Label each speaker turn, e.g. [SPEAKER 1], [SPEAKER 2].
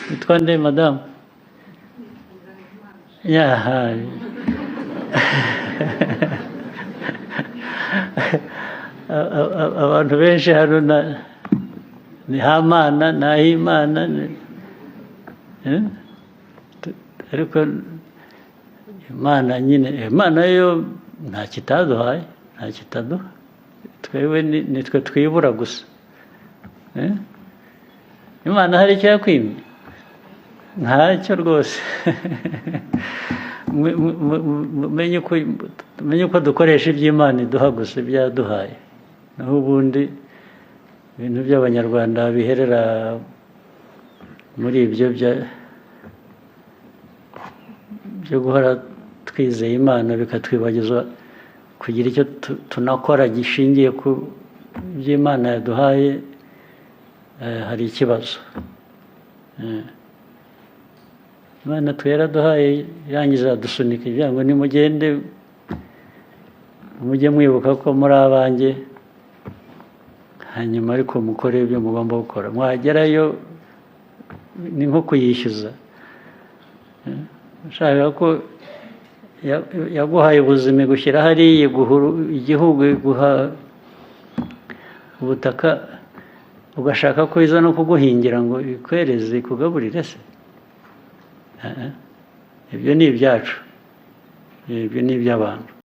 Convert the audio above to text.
[SPEAKER 1] witwa nde madamu yaha abantu benshi hano ni Hamana Nahimana ariko Imana nyine Imana yo nta kitaduhaye nta kitaduha twebwe nitwe twibura gusa Imana hari icyo yakwimye ntacyo rwose menye uko dukoresha iby'Imana iduha gusa ibyaduhaye naho ubundi ibintu by'abanyarwanda biherera muri ibyo byo guhora twizeye Imana bikatwibagizwa kugira icyo tunakora gishingiye ku by'Imana yaduhaye hari ikibazo Imana yaraduhaye irangiza dusunika kugira ngo nimugende mujye mwibuka ko muri abanjye hanyuma ariko mukore ibyo mugomba gukora mwagerayo ni nko kuyishyuza ushaka ko yaguhaye ubuzima gushyira hariya igihugu guha ubutaka ugashaka ko iza no kuguhingira ngo ikwereze ikugaburire se ibyo ni ibyacu ibyo ni iby'abantu